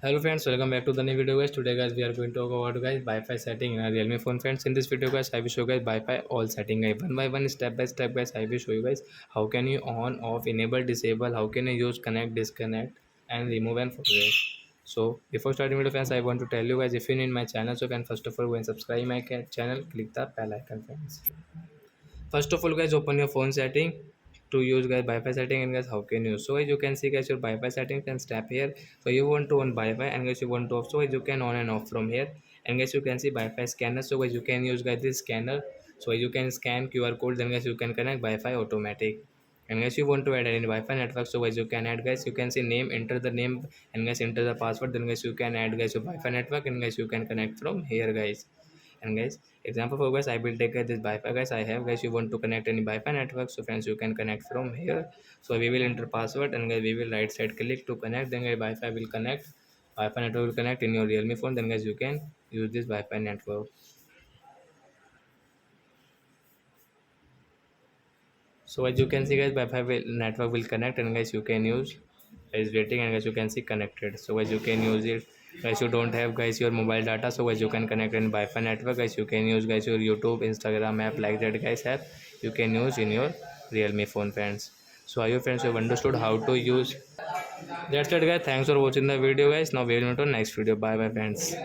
Hello friends, welcome back to the new video guys. Today guys we are going to talk about guys Wi-Fi setting in a Realme phone friends. In this video guys I will show guys Wi-Fi all setting guys one by one, step by step guys. I will show you guys how can you on, off, enable, disable, how can you use, connect, disconnect and remove and forget. So before starting video friends, I want to tell you guys, if you're in my channel, so can first of all go and subscribe my channel, click the bell icon friends. First of all guys, open your phone setting to use guys Wi-Fi setting. And guys how can you use, so as you can see guys, your Wi-Fi settings can step here. So you want to on Wi-Fi and guys you want to off, so guys you can on and off from here. And guys you can see Wi-Fi scanner, so guys you can use guys this scanner. So you can scan QR code, then guys you can connect Wi-Fi automatic. And guys you want to add any Wi-Fi network, so guys you can add guys, you can see name, enter the name and guys enter the password, then guys you can add guys your Wi-Fi network and guys you can connect from here guys. And guys, example for guys, I will take this Wi-Fi guys I have guys. You want to connect any Wi-Fi network, so friends you can connect from here. So we will enter password and guys we will right side click to connect, then guys Wi-Fi will connect. Wi-Fi network will connect in your Realme phone, then guys you can use this Wi-Fi network. So as you can see guys, Wi-Fi network will connect and guys you can use. Is waiting and guys you can see connected. So guys you can use it. Guys you don't have guys your mobile data, so guys you can connect in Wi-Fi network. Guys you can use guys your YouTube, Instagram app like that guys app. You can use in your Realme phone friends. So are you friends, you have understood how to use. That's it guys. Thanks for watching the video guys. Now we will meet on next video. Bye bye friends.